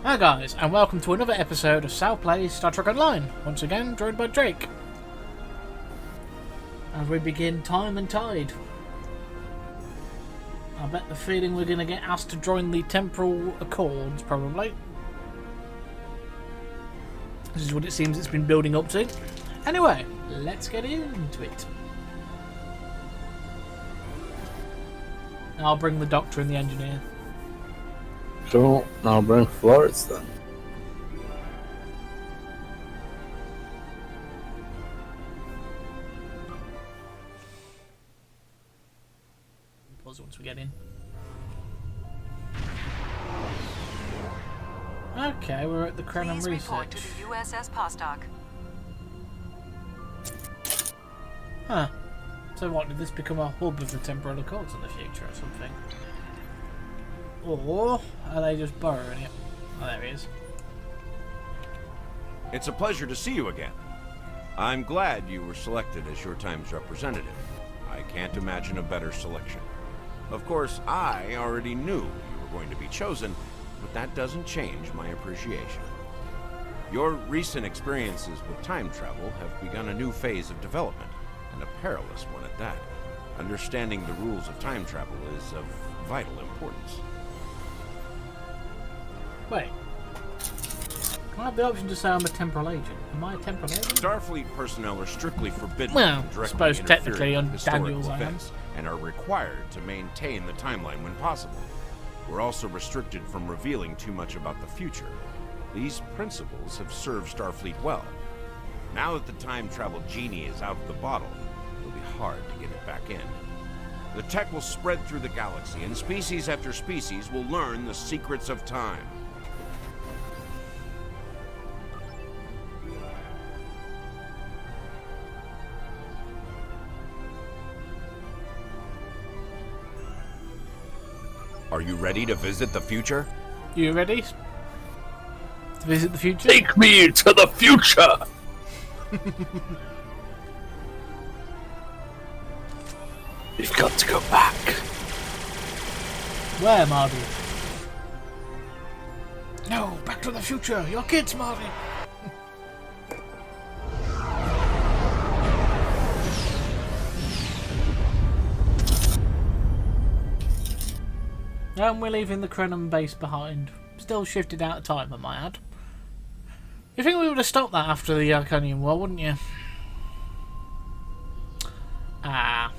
Hi guys, and welcome to another episode of Sal Plays Star Trek Online, once again joined by Drake. As we begin Time and Tide. I bet the feeling we're going to get asked to join the Temporal Accords, probably. This is what it seems it's been building up to. Anyway, let's get into it. I'll bring the Doctor and the Engineer. Cool, I'll bring Florence then. Pause once we get in. Okay, we're at the Krenon Please report Research. to the USS Postok. Huh. So what, did this become a hub of the Temporal Accords in the future or something? Or are they just borrowing it? Oh, there he is. It's a pleasure to see you again. I'm glad you were selected as your time's representative. I can't imagine a better selection. Of course, I already knew you were going to be chosen, but that doesn't change my appreciation. Your recent experiences with time travel have begun a new phase of development, and a perilous one at that. Understanding the rules of time travel is of vital importance. Wait. Can I have the option to say I'm a temporal agent? Am I a temporal agent? Starfleet personnel are strictly forbidden Well, from I directly suppose technically interfering on with historical Daniels I am. events and are required to maintain the timeline when possible. We're also restricted from revealing too much about the future. These principles have served Starfleet well. Now that the time travel genie is out of the bottle, it'll be hard to get it back in. The tech will spread through the galaxy, and species after species will learn the secrets of time. Are you ready to visit the future? You ready to visit the future? Take me to the future! You've got to go back. Where, Marty? No, back to the future. Your kids, Marty. And we're leaving the Krenon base behind. Still shifted out of time, I might add. You think we would have stopped that after the Arcanian War, wouldn't you? Ah.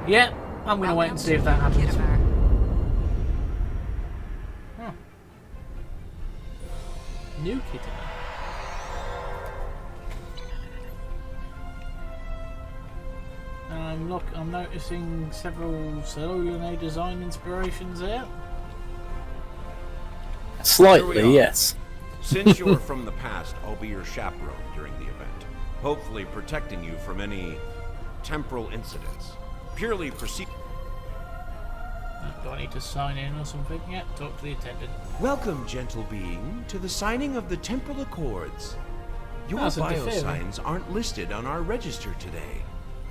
Yeah, I'm going to wait and see if that happens. Huh. New Kittimer. Look, I'm noticing several Solanogen design inspirations here. Slightly, yes. Since you're from the past, I'll be your chaperone during the event, hopefully protecting you from any temporal incidents. Purely proceed. Do I need to sign in or something? Yeah, talk to the attendant. Welcome, gentle being, to the signing of the Temporal Accords. Your That's biosigns aren't listed on our register today.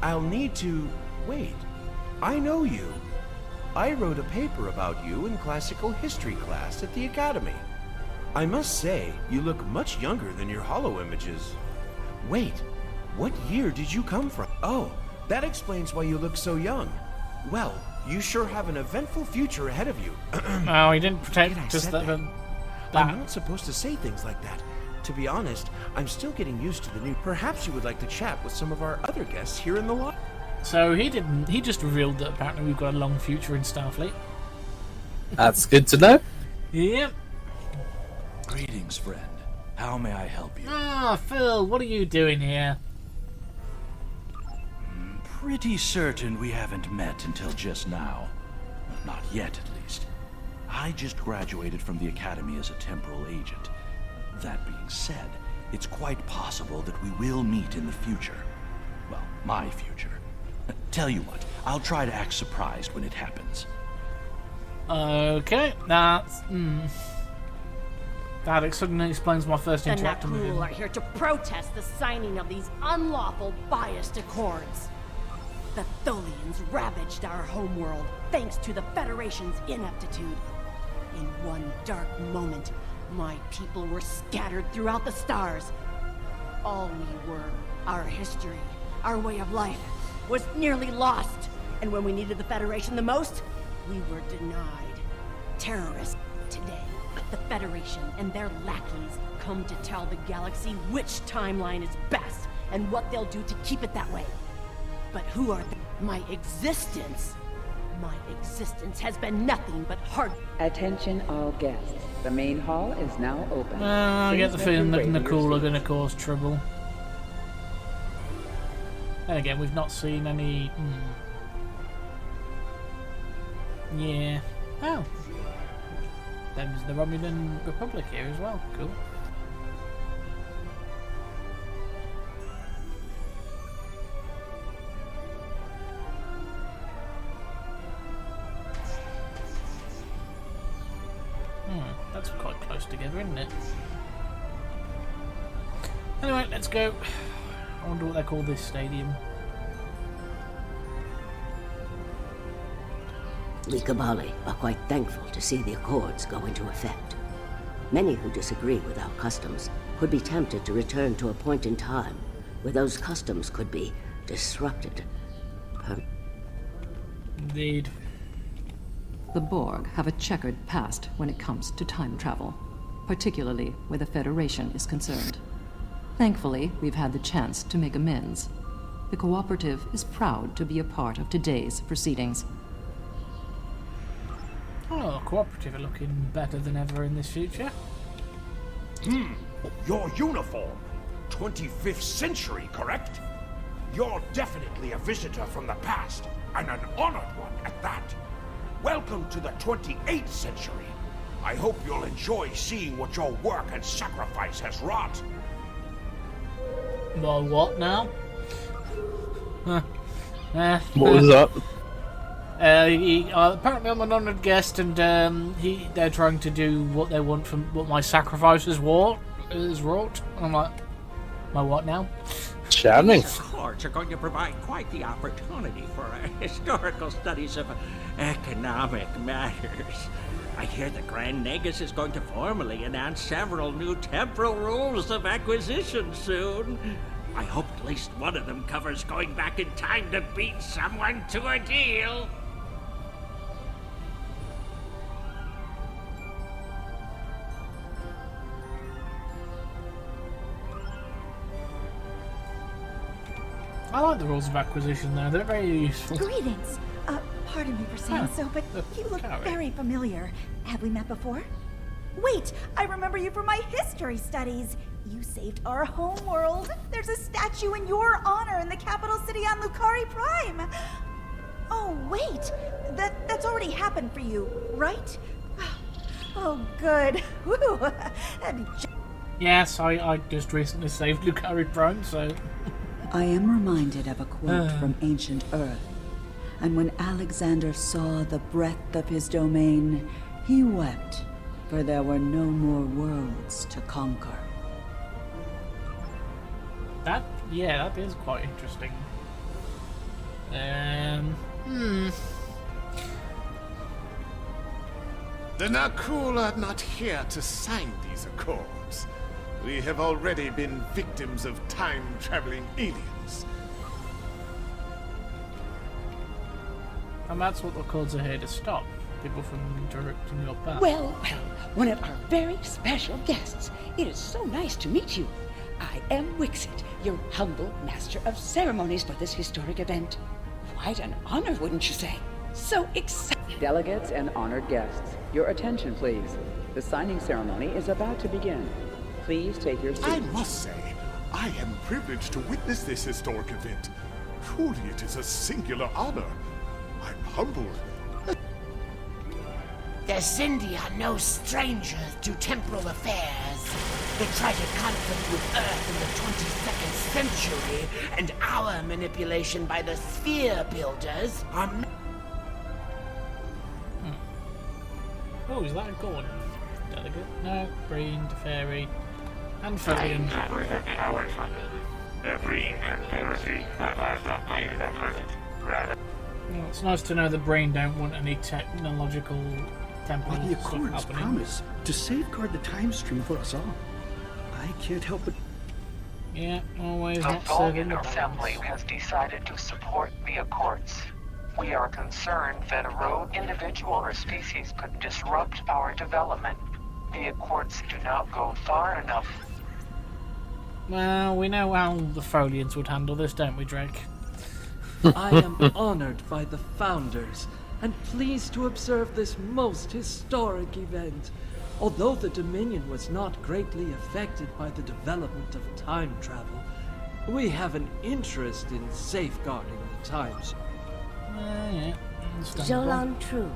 I'll need to... Wait. I know you. I wrote a paper about you in classical history class at the academy. I must say, you look much younger than your holo images. Wait, what year did you come from? Oh, that explains why you look so young. Well, you sure have an eventful future ahead of you. Oh, he didn't protect Forget I just said that. I'm not supposed to say things like that. To be honest, I'm still getting used to the new... Perhaps you would like to chat with some of our other guests here in the lobby. So he didn't. He just revealed that apparently we've got a long future in Starfleet. That's good to know. Yep. Greetings, friend. How may I help you? Ah, Phil, what are you doing here? Pretty certain we haven't met until just now. Not yet, at least. I just graduated from the academy as a temporal agent. That being said, it's quite possible that we will meet in the future. Well, my future. Tell you what, I'll try to act surprised when it happens. Okay, that's... That suddenly explains my first The interaction with Nakul him. are here to protest the signing of these unlawful biased accords. The Tholians ravaged our homeworld thanks to the Federation's ineptitude. In one dark moment, my people were scattered throughout the stars. All we were, our history, our way of life, was nearly lost. And when we needed the Federation the most, we were denied. Terrorists. Today, the Federation and their lackeys come to tell the galaxy which timeline is best and what they'll do to keep it that way. But who are they? My existence has been nothing but hard. Attention all guests. The main hall is now open. I get the Please feeling make that your way to your Nicole are seats. going to cause trouble. Then again, we've not seen any... Yeah. Oh. There's the Romulan Republic here as well. Cool. That's quite close together, isn't it? Anyway, let's go. I wonder what they call this stadium. We Kabali are quite thankful to see the Accords go into effect. Many who disagree with our customs could be tempted to return to a point in time where those customs could be disrupted. Indeed. The Borg have a checkered past when it comes to time travel, particularly where the Federation is concerned. Thankfully, we've had the chance to make amends. The Cooperative is proud to be a part of today's proceedings. Oh, Cooperative are looking better than ever in this future. Your uniform. 25th century, correct? You're definitely a visitor from the past, and an honored one at that. Welcome to the 28th century. I hope you'll enjoy seeing what your work and sacrifice has wrought. Well, what now? What was that? Apparently I'm an honoured guest, and they're trying to do what they want from what my sacrifice has wrought. I'm like, my what now? Shining. These courts are going to provide quite the opportunity for historical studies of economic matters. I hear the Grand Nagus is going to formally announce several new temporal rules of acquisition soon. I hope at least one of them covers going back in time to beat someone to a deal. I like the rules of acquisition though, they're very useful. Greetings. Pardon me for saying so, but you look very familiar. Have we met before? Wait, I remember you from my history studies. You saved our homeworld. There's a statue in your honor in the capital city on Lucari Prime. Oh, wait. That's already happened for you, right? Oh, good. Whew. Yes, I just recently saved Lucari Prime, so... I am reminded of a quote from ancient Earth. And when Alexander saw the breadth of his domain, he wept, for there were no more worlds to conquer. That is quite interesting. The Nakul are not here to sign these accords. We have already been victims of time-traveling aliens. And that's what the Accords are here to stop. People from interrupting your path. Well, one of our very special guests. It is so nice to meet you. I am Wixit, your humble master of ceremonies for this historic event. Quite an honor, wouldn't you say? So exciting. Delegates and honored guests, your attention please. The signing ceremony is about to begin. Please take your seats. I must say, I am privileged to witness this historic event. Truly, it is a singular honor. I'm humbled. The Zindi are no strangers to temporal affairs. The tragic conflict with Earth in the 22nd century and our manipulation by the Sphere Builders are... Oh, is that a Gorn delegate? No, Breen, Fairy, and Fabian. Every and heresy that has not made at present. Well, it's nice to know the brain don't want any technological temple By the stuff Accords' happening. promise to safeguard the time stream for us all. I can't help but... Yeah, always The not serving Vulcan the balance. Assembly has decided to support the Accords. We are concerned that a rogue individual or species could disrupt our development. The Accords do not go far enough. Well, we know how the Folians would handle this, don't we, Drake? I am honored by the Founders, and pleased to observe this most historic event. Although the Dominion was not greatly affected by the development of time travel, we have an interest in safeguarding the times. Yeah, Jolan True,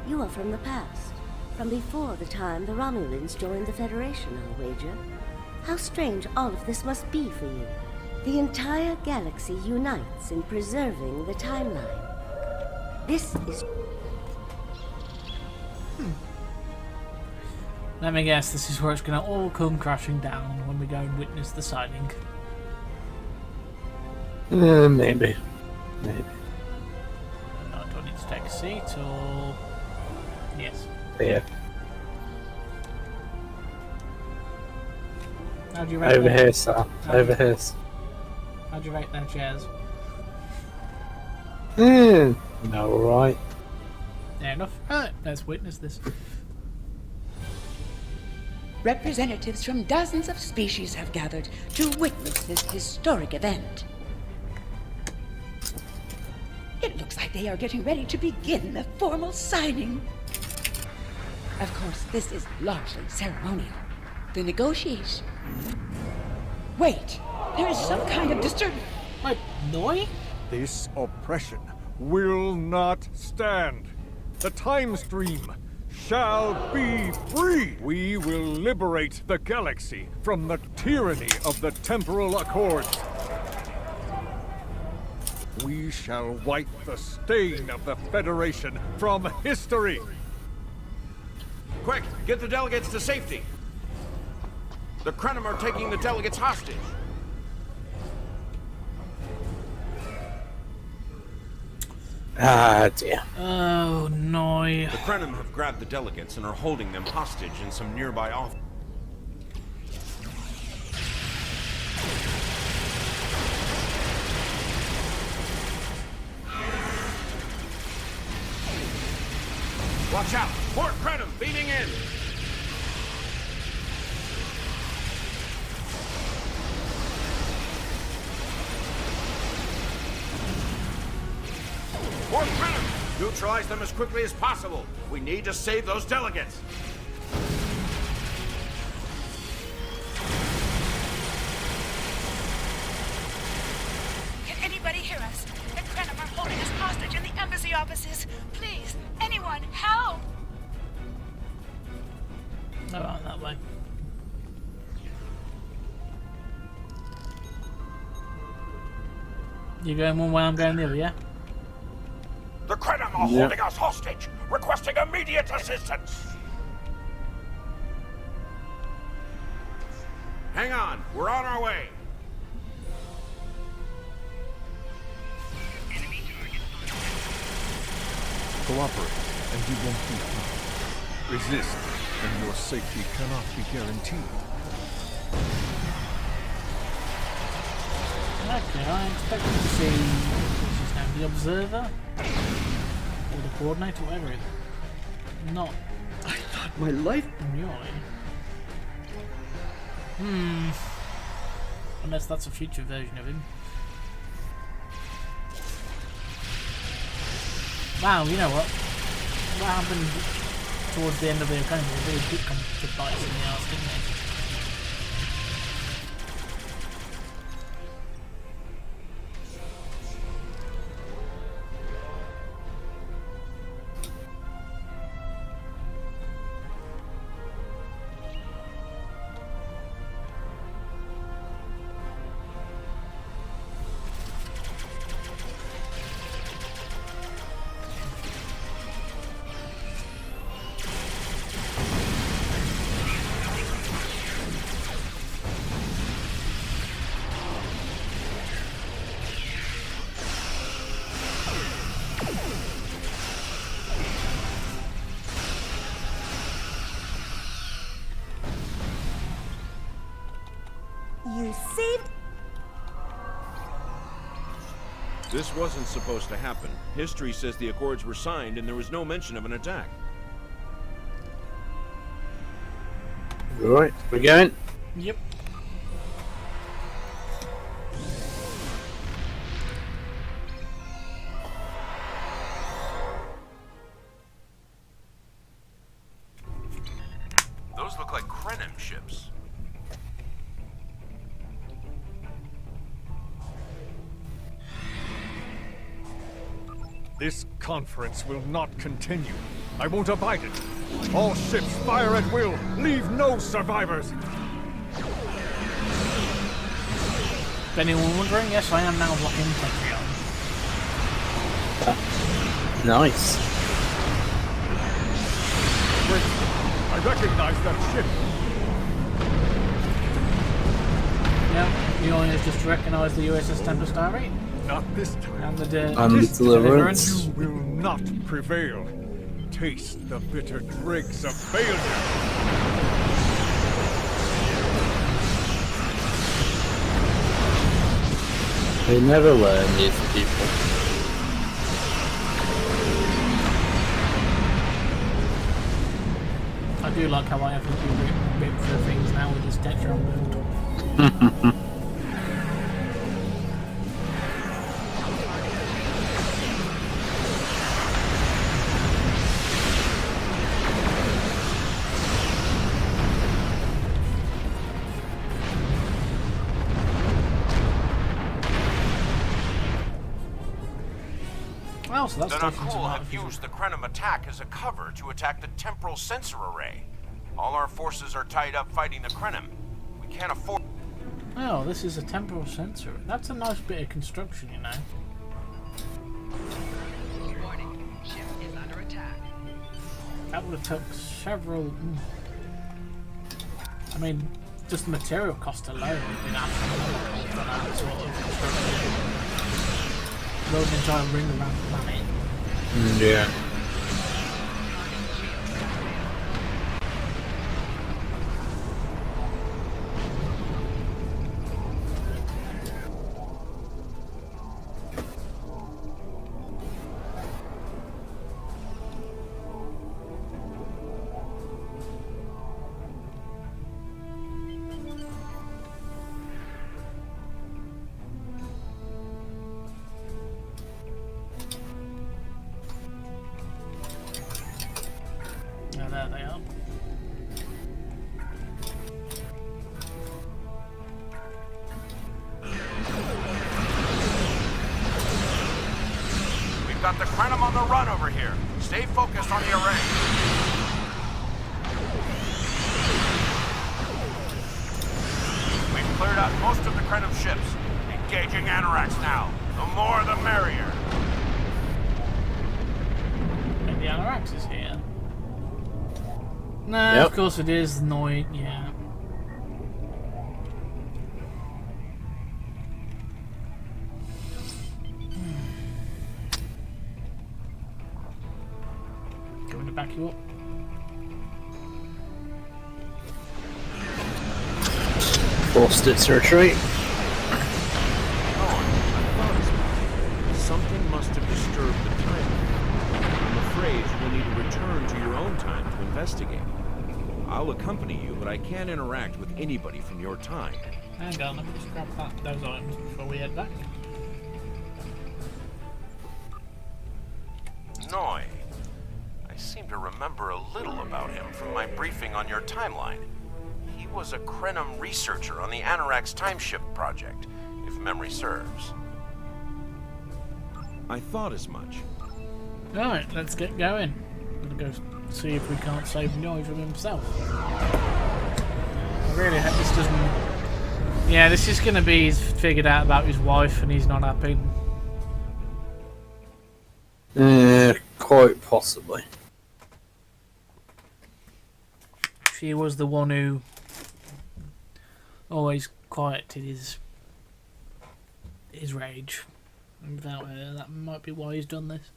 you are from the past. From before the time the Romulans joined the Federation, I'll wager. How strange all of this must be for you. The entire galaxy unites in preserving the timeline. This is... Let me guess, this is where it's going to all come crashing down when we go and witness the signing. Maybe. Do I need to take a seat, or... Yes. Yeah. How do you rate Over that? here, Sal. Over here. How do you rate their chairs? No, alright. Fair enough. Alright, let's witness this. Representatives from dozens of species have gathered to witness this historic event. It looks like they are getting ready to begin the formal signing. Of course, this is largely ceremonial. The negotiation... Wait, there is some kind of disturbance. Wait, Noi? This oppression will not stand. The time stream shall be free. We will liberate the galaxy from the tyranny of the temporal accords. We shall wipe the stain of the Federation from history. Quick, get the delegates to safety. The Krenim are taking the delegates hostage. Ah, dear. Oh, Noi. The Krenim have grabbed the delegates and are holding them hostage in some nearby office. Watch out! More Krenim beaming in! More Krenim! Neutralize them as quickly as possible. We need to save those delegates. Can anybody hear us? The Krenim are holding us hostage in the embassy offices. Please, anyone, help! No, on that way. You going one way, I'm going the other, yeah? The Krenim are holding us hostage, requesting immediate assistance. Hang on, we're on our way. Cooperate, and you won't be harmed. Resist, and your safety cannot be guaranteed. Okay, I expected to see what's his name, the Observer? Or the Coordinator, whatever it is. Not. I thought my life... Really? Unless that's a future version of him. Wow, you know what? What happened towards the end of the economy really did come to bite us in the arse, didn't it? You saved... This wasn't supposed to happen. History says the Accords were signed and there was no mention of an attack. Alright, we're going. Yep. Those look like Krenim ships. This conference will not continue. I won't abide it. All ships fire at will. Leave no survivors. If anyone wondering, yes, I am now blocking Patreon. Nice. Wait, I recognize that ship. Yep, the audience just recognise the USS Tempest Diary. Not this time. And the Deliverance. You will not prevail. Taste the bitter dregs of failure. They never learn, these people. I do like how I have to do bit for things now with this Tetron build. Oh, so that's the taking some Nakul out have of used the Krenim attack as a cover to attack the temporal sensor array. All our forces are tied up fighting the Krenim. We can't afford... Oh, this is a temporal sensor. That's a nice bit of construction, you know. Warning, ship is under attack. That would have took several... I mean, just the material cost alone would have been absolutely for that sort of construction. Load an entire ring around the planet. Yeah. Yeah, there they are. We've got the Krenim on the run over here. Stay focused on the array. We've cleared out most of the Krenim ships. Engaging Anoraks now. The more the merrier. And the Anoraks is here. No, of course it is. Noid, yeah. Going to back you up. Forced its retreat. Something must have disturbed the timer. I'm afraid you will need to return to your own time to investigate. I'll accompany you, but I can't interact with anybody from your time. Hang on, let me just grab those items before we head back. Noi. I seem to remember a little about him from my briefing on your timeline. He was a Krenim researcher on the Anoraks timeship project, if memory serves. I thought as much. Alright, let's get going. I'm gonna go see if we can't save Noi from himself. I really hope this doesn't... Yeah, this is gonna be he's figured out about his wife and he's not happy. Quite possibly. She was the one who always quieted his rage. And without her, that might be why he's done this.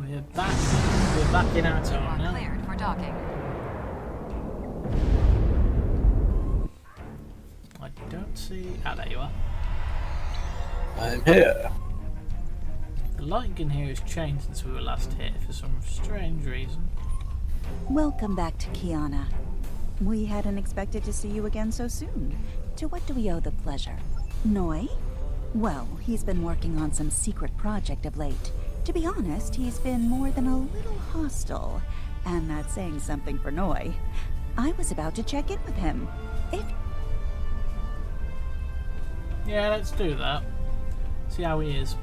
We're back in our town now. Cleared for docking. I don't see. Ah, there you are. I'm here. The lighting in here has changed since we were last here for some strange reason. Welcome back to Kiana. We hadn't expected to see you again so soon. To what do we owe the pleasure? Noi? Well, he's been working on some secret project of late. To be honest, he's been more than a little hostile. And that's saying something for Noi. I was about to check in with him. Yeah, let's do that. See how he is.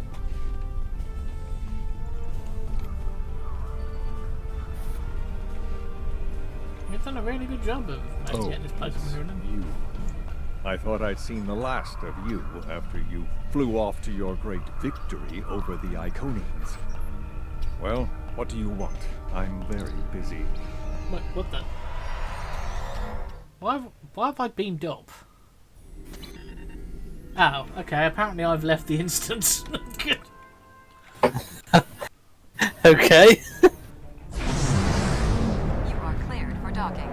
We've done a really good job of getting this place running. You. I thought I'd seen the last of you after you flew off to your great victory over the Iconians. Well, what do you want? I'm very busy. Wait, what the? Why have I beamed up? Oh, okay. Apparently I've left the instance. Okay. You are cleared for docking.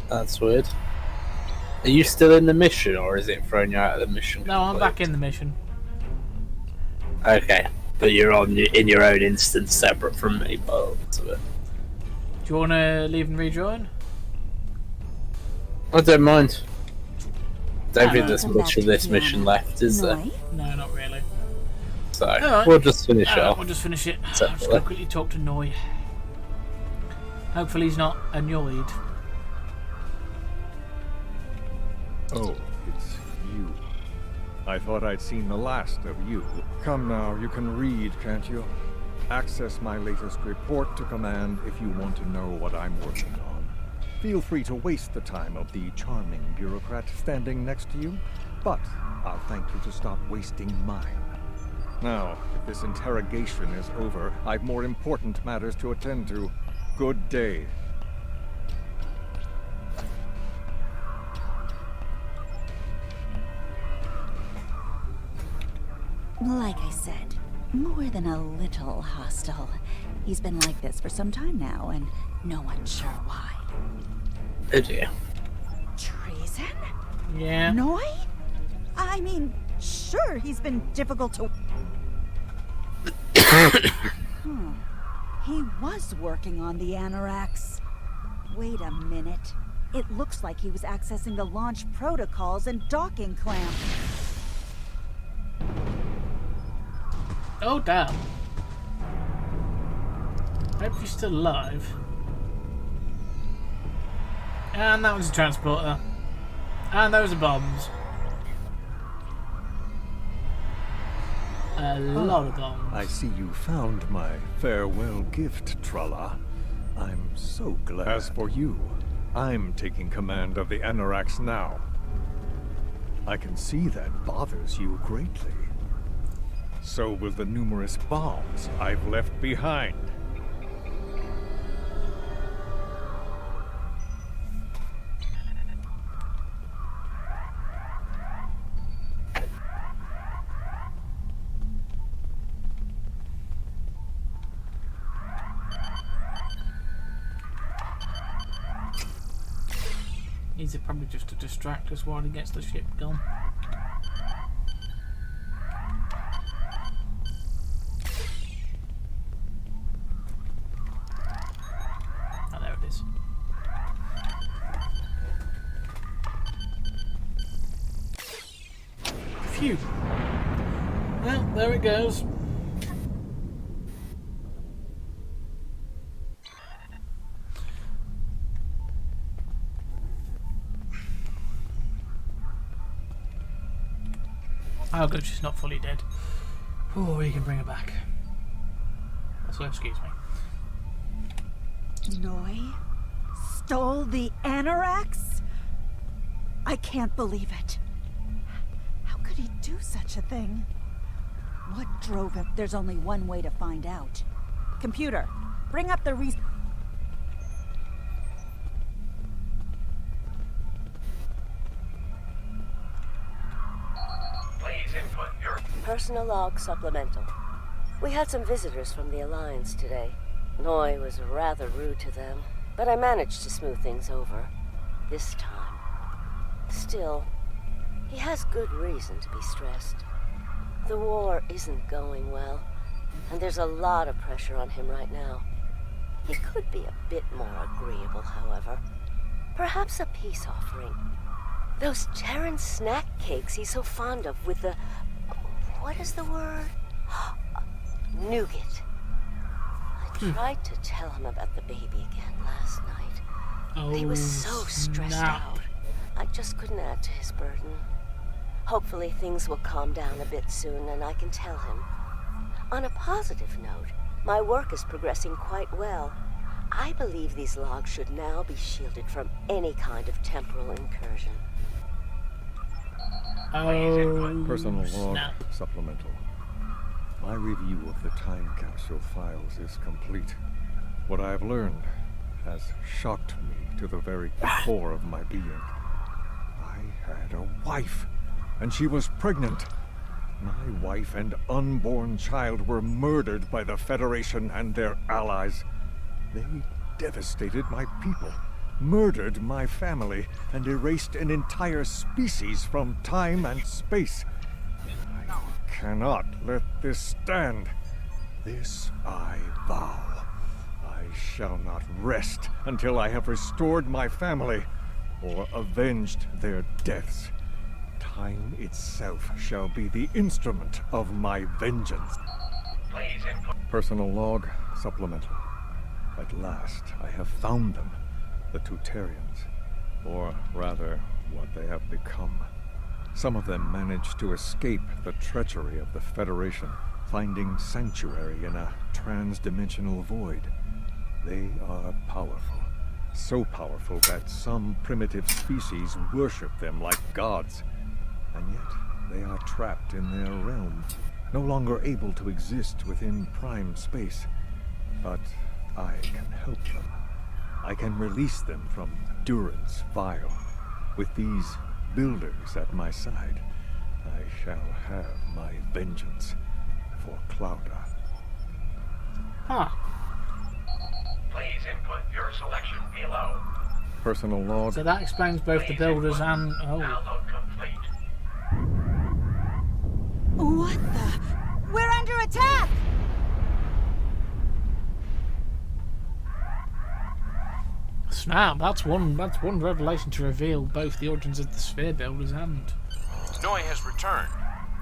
That's weird. Are you still in the mission, or is it throwing you out of the mission? No, I'm back in the mission. Okay, but you're in your own instance, separate from me. By the looks of it. Do you want to leave and rejoin? I don't mind. Don't think there's much of this mission left, is there? No, not really. So Alright. we'll just finish it off. We'll just finish it. I'm just going to quickly talk to Noi. Hopefully he's not annoyed. Oh, it's you. I thought I'd seen the last of you. Come now, you can read, can't you? Access my latest report to command if you want to know what I'm working on. Feel free to waste the time of the charming bureaucrat standing next to you, but I'll thank you to stop wasting mine. Now, if this interrogation is over, I've more important matters to attend to. Good day. Like I said, more than a little hostile. He's been like this for some time now, and no one's sure why. Oh dear. Treason? Yeah. Noi? I mean, sure, he's been difficult to... He was working on the Anoraks. Wait a minute. It looks like he was accessing the launch protocols and docking clamp. Oh, damn. Hope he's still alive. And that was a transporter. And those are bombs. A lot of bombs. I see you found my farewell gift, Tralla. I'm so glad. As for you, I'm taking command of the Anoraks now. I can see that bothers you greatly. So will the numerous bombs I've left behind. These are probably just to distract us while he gets the ship gone. Oh, there it is. Phew. Well, there it goes. Oh good, she's not fully dead. Oh, we can bring her back. So excuse me. Noi stole the Anoraks? I can't believe it. How could he do such a thing? What drove him? There's only one way to find out. Computer, bring up the reason. Please Personal log supplemental. We had some visitors from the Alliance today. Noy was rather rude to them, but I managed to smooth things over. This time. Still, he has good reason to be stressed. The war isn't going well, and there's a lot of pressure on him right now. He could be a bit more agreeable, however. Perhaps a peace offering. Those Terran snack cakes he's so fond of with the... what is the word? Nougat. I tried to tell him about the baby again last night. He was so stressed out. I just couldn't add to his burden. Hopefully things will calm down a bit soon and I can tell him. On a positive note, my work is progressing quite well. I believe these logs should now be shielded from any kind of temporal incursion. Personal log supplemental. My review of the time capsule files is complete. What I have learned has shocked me to the very core of my being. I had a wife, and she was pregnant. My wife and unborn child were murdered by the Federation and their allies. They devastated my people, murdered my family, and erased an entire species from time and space. I cannot let this stand. This I vow. I shall not rest until I have restored my family or avenged their deaths. Time itself shall be the instrument of my vengeance. Personal log supplemental. At last, I have found them, the Tutarians, or rather, what they have become. Some of them managed to escape the treachery of the Federation, finding sanctuary in a trans-dimensional void. They are powerful, so powerful that some primitive species worship them like gods. And yet, they are trapped in their realm, no longer able to exist within prime space. But I can help them. I can release them from Duran's vial. With these builders at my side, I shall have my vengeance for Clouda. Huh. Please input your selection below. Personal log. So that explains both the builders and... oh. What the? We're under attack! Snap, that's one revelation to reveal both the origins of the sphere builders and... Noy has returned,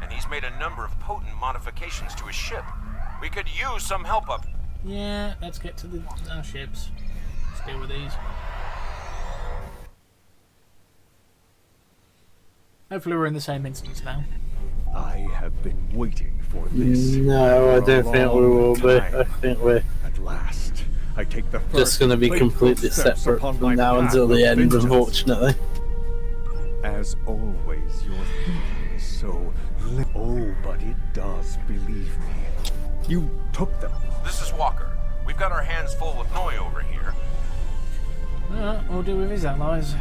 and he's made a number of potent modifications to his ship. We could use some help up. Yeah, let's get to our ships. Let's deal with these. Hopefully we're in the same instance now. I have been waiting for this. No, I don't think we will be. I think we're at last. I take the first just going to be completely separate from now until the end, unfortunately. As always, your thinking is so... Oh, but it does, believe me. You took them. This is Walker. We've got our hands full with Noy over here. We'll deal with his allies.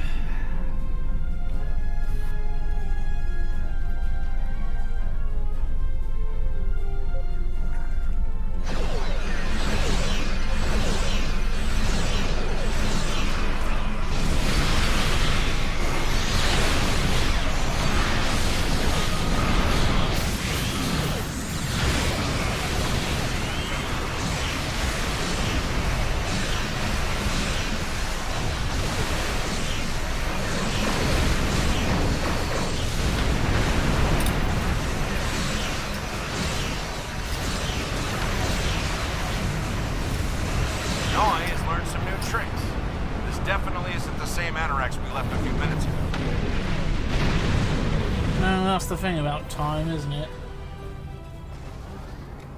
That's the thing about time, isn't it?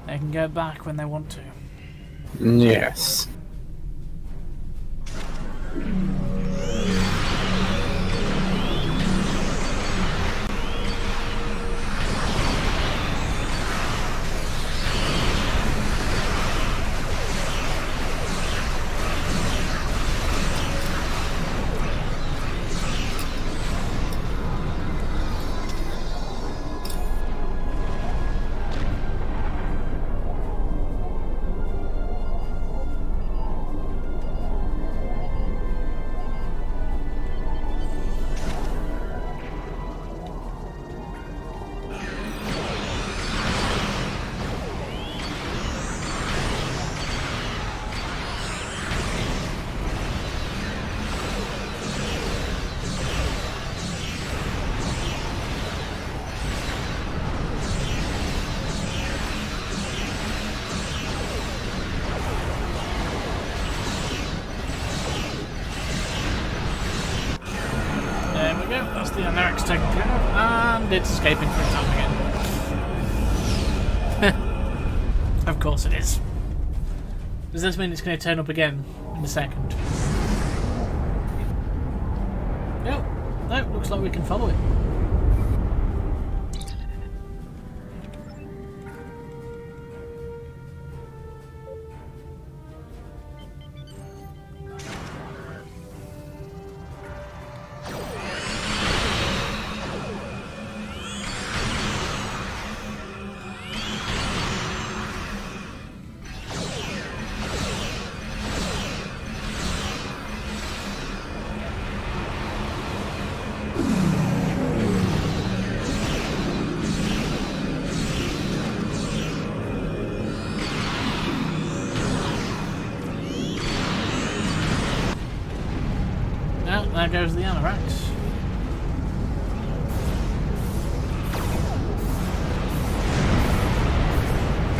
They can go back when they want to. Yes. It's escaping for a time again. Of course it is. Does this mean it's going to turn up again in a second? No, no, looks like we can follow it. There goes the Anorax.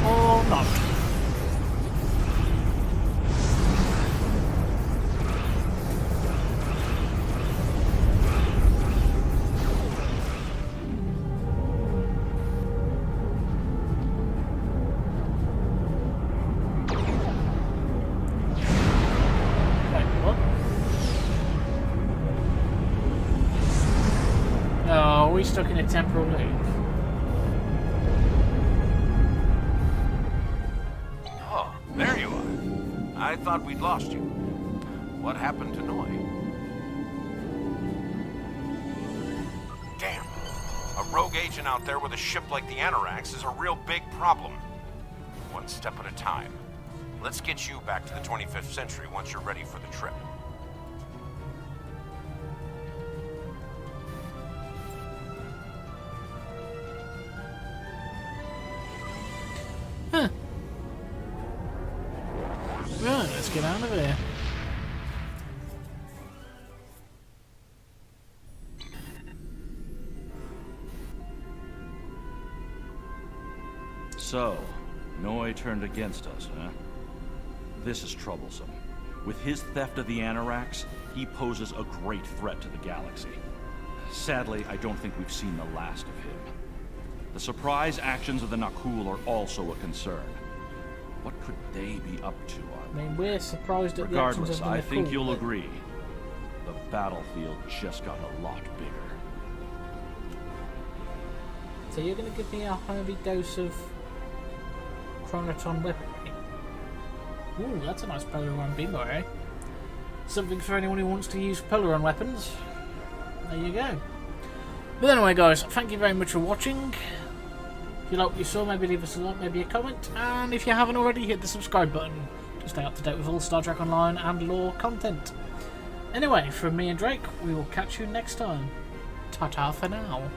Or not. Stuck in a temporal loop. Oh, there you are. I thought we'd lost you. What happened to Noi? Damn. A rogue agent out there with a ship like the Anorax is a real big problem. One step at a time. Let's get you back to the 25th century once you're ready for the trip. Huh. Right, let's get out of here. So, Noi turned against us, huh? This is troublesome. With his theft of the Anorax, he poses a great threat to the galaxy. Sadly, I don't think we've seen the last of him. The surprise actions of the Nakul are also a concern. What could they be up to? I mean, we're surprised at the actions of the Nakul. Regardless, I think you'll agree. The battlefield just got a lot bigger. So you're going to give me a heavy dose of Chronoton weaponry? Ooh, that's a nice Polaron beamer, eh? Something for anyone who wants to use Polaron weapons. There you go. But anyway, guys, thank you very much for watching. If you like what you saw, maybe leave us a like, maybe a comment. And if you haven't already, hit the subscribe button to stay up to date with all Star Trek Online and lore content. Anyway, from me and Drake, we will catch you next time. Ta-ta for now.